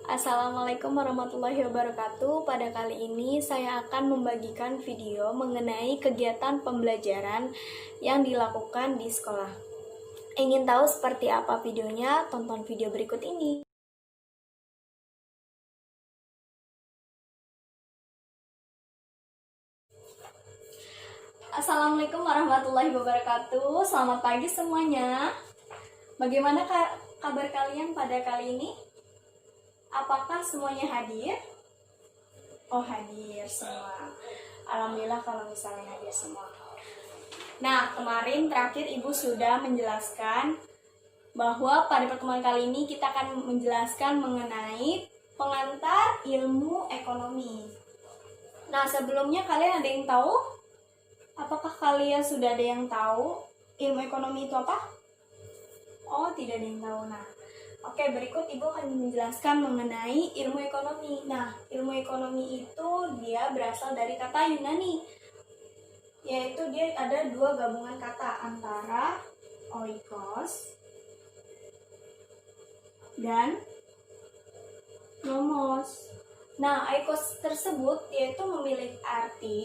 Assalamualaikum warahmatullahi wabarakatuh. Pada kali ini saya akan membagikan video mengenai kegiatan pembelajaran yang dilakukan di sekolah. Ingin tahu seperti apa videonya? Tonton video berikut ini. Assalamualaikum warahmatullahi wabarakatuh. Selamat pagi semuanya. Bagaimana kabar kalian pada kali ini? Apakah semuanya hadir? Oh, hadir semua. Alhamdulillah kalau misalnya hadir semua. Nah, kemarin terakhir Ibu sudah menjelaskan bahwa pada pertemuan kali ini kita akan menjelaskan mengenai pengantar ilmu ekonomi. Nah, sebelumnya kalian ada yang tahu? Apakah kalian sudah ada yang tahu ilmu ekonomi itu apa? Oh, tidak ada yang tahu. Nah, oke, berikut Ibu akan menjelaskan mengenai ilmu ekonomi. Nah, ilmu ekonomi itu dia berasal dari kata Yunani, yaitu dia ada dua gabungan kata antara oikos dan nomos. Nah, oikos tersebut yaitu memiliki arti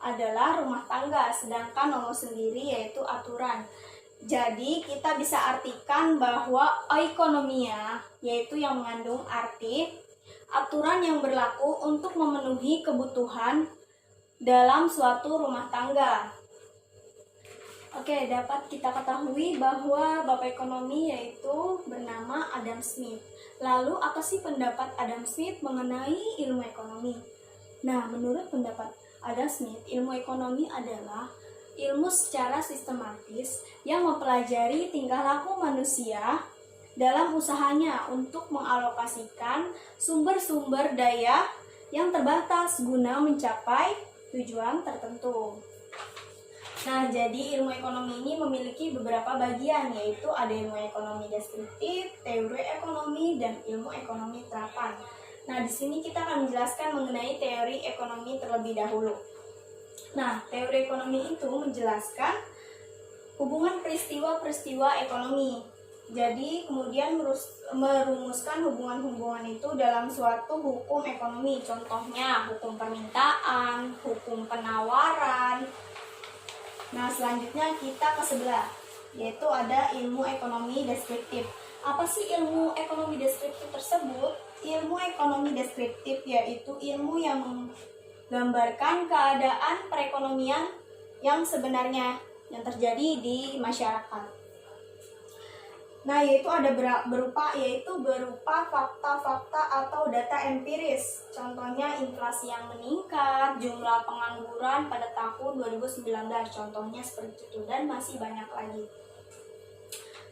adalah rumah tangga, sedangkan nomos sendiri yaitu aturan. Jadi kita bisa artikan bahwa oikonomia yaitu yang mengandung arti aturan yang berlaku untuk memenuhi kebutuhan dalam suatu rumah tangga. Oke, dapat kita ketahui bahwa Bapak Ekonomi yaitu bernama Adam Smith. Lalu apa sih pendapat Adam Smith mengenai ilmu ekonomi? Nah, menurut pendapat Adam Smith, ilmu ekonomi adalah ilmu secara sistematis yang mempelajari tingkah laku manusia dalam usahanya untuk mengalokasikan sumber-sumber daya yang terbatas guna mencapai tujuan tertentu. Nah, jadi ilmu ekonomi ini memiliki beberapa bagian, yaitu ada ilmu ekonomi deskriptif, teori ekonomi, dan ilmu ekonomi terapan. Nah, di sini kita akan menjelaskan mengenai teori ekonomi terlebih dahulu. Nah, teori ekonomi itu menjelaskan hubungan peristiwa-peristiwa ekonomi. Jadi, kemudian merumuskan hubungan-hubungan itu dalam suatu hukum ekonomi. Contohnya, hukum permintaan, hukum penawaran. Nah, selanjutnya kita ke sebelah, yaitu ada ilmu ekonomi deskriptif. Apa sih ilmu ekonomi deskriptif tersebut? Ilmu ekonomi deskriptif yaitu ilmu yang menggambarkan keadaan perekonomian yang sebenarnya yang terjadi di masyarakat. Nah, yaitu ada berupa fakta-fakta atau data empiris. Contohnya inflasi yang meningkat, jumlah pengangguran pada tahun 2019, contohnya seperti itu, dan masih banyak lagi.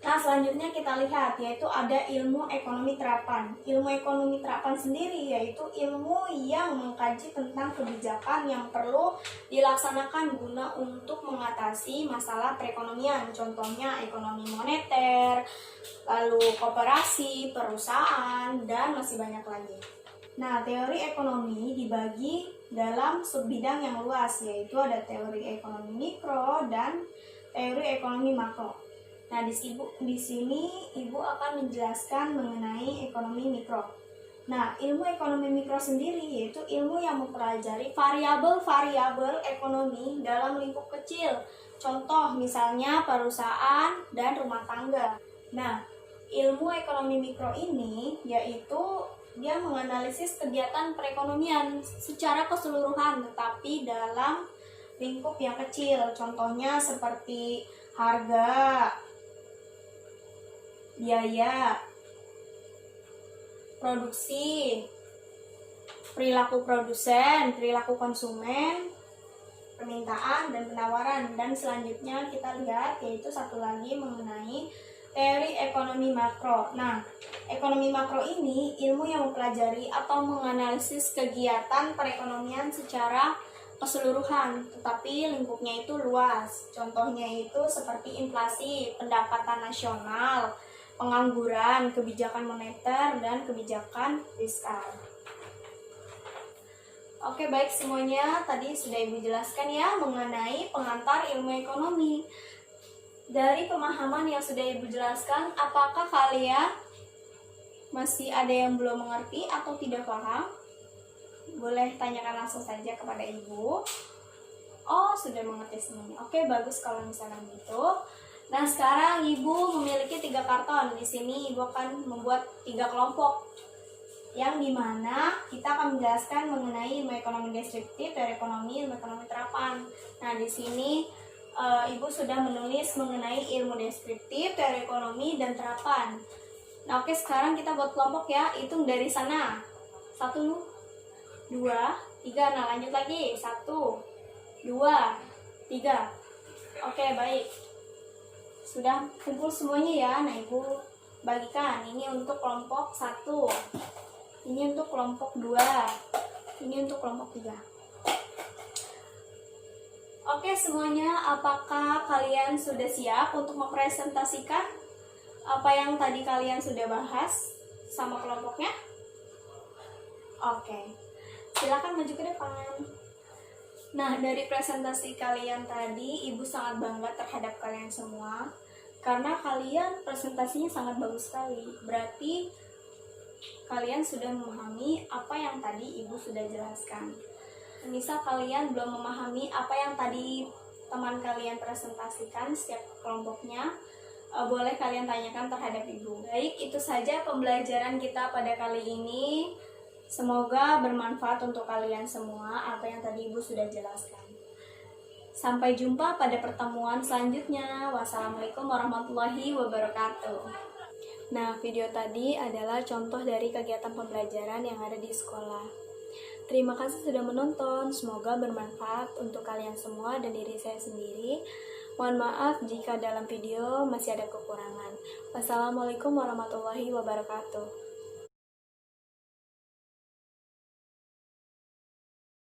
Nah, selanjutnya kita lihat, yaitu ada ilmu ekonomi terapan. Ilmu ekonomi terapan sendiri yaitu ilmu yang mengkaji tentang kebijakan yang perlu dilaksanakan guna untuk mengatasi masalah perekonomian. Contohnya ekonomi moneter, lalu koperasi, perusahaan, dan masih banyak lagi. Nah, teori ekonomi dibagi dalam subbidang yang luas, yaitu ada teori ekonomi mikro dan teori ekonomi makro. Nah, di sini Ibu akan menjelaskan mengenai ekonomi mikro. Nah, ilmu ekonomi mikro sendiri yaitu ilmu yang mempelajari variabel-variabel ekonomi dalam lingkup kecil. Contoh misalnya perusahaan dan rumah tangga. Nah, ilmu ekonomi mikro ini yaitu dia menganalisis kegiatan perekonomian secara keseluruhan tetapi dalam lingkup yang kecil. Contohnya seperti harga, biaya, produksi, perilaku produsen, perilaku konsumen, permintaan, dan penawaran. Dan selanjutnya kita lihat yaitu satu lagi mengenai teori ekonomi makro. Nah, ekonomi makro ini ilmu yang mempelajari atau menganalisis kegiatan perekonomian secara keseluruhan, tetapi lingkupnya itu luas. Contohnya itu seperti inflasi, pendapatan nasional, pengangguran, kebijakan moneter, dan kebijakan fiskal. Oke, baik semuanya, tadi sudah Ibu jelaskan ya mengenai pengantar ilmu ekonomi. Dari pemahaman yang sudah Ibu jelaskan, apakah kalian Masih ada yang belum mengerti atau tidak paham? Boleh tanyakan langsung saja kepada ibu. Oh, sudah mengerti semuanya. Oke, bagus kalau misalnya gitu. Nah, sekarang ibu memiliki 3 karton. Di sini ibu akan membuat 3 kelompok, yang dimana kita akan menjelaskan mengenai ilmu ekonomi deskriptif, teori ekonomi, ilmu ekonomi terapan. Nah, di sini ibu sudah menulis mengenai ilmu deskriptif, teori ekonomi, dan terapan. Nah, oke, sekarang kita buat kelompok ya. Hitung dari sana. 1, 2, 3. Nah, lanjut lagi. 1, 2, 3. Oke, baik. Sudah kumpul semuanya ya. Nah, ibu bagikan. Ini untuk kelompok 1. Ini untuk kelompok 2. Ini untuk kelompok 3. Oke semuanya, apakah kalian sudah siap untuk mempresentasikan apa yang tadi kalian sudah bahas sama kelompoknya? Oke, silakan maju ke depan. Nah, dari presentasi kalian tadi, ibu sangat bangga terhadap kalian semua karena kalian presentasinya sangat bagus sekali. Berarti kalian sudah memahami apa yang tadi ibu sudah jelaskan. Misal kalian belum memahami apa yang tadi teman kalian presentasikan setiap kelompoknya, boleh kalian tanyakan terhadap ibu. Baik, itu saja pembelajaran kita pada kali ini. Semoga bermanfaat untuk kalian semua apa yang tadi ibu sudah jelaskan. Sampai jumpa pada pertemuan selanjutnya. Wassalamualaikum warahmatullahi wabarakatuh. Nah, video tadi adalah contoh dari kegiatan pembelajaran yang ada di sekolah. Terima kasih sudah menonton, semoga bermanfaat untuk kalian semua dan diri saya sendiri. Mohon maaf jika dalam video masih ada kekurangan. Wassalamualaikum warahmatullahi wabarakatuh.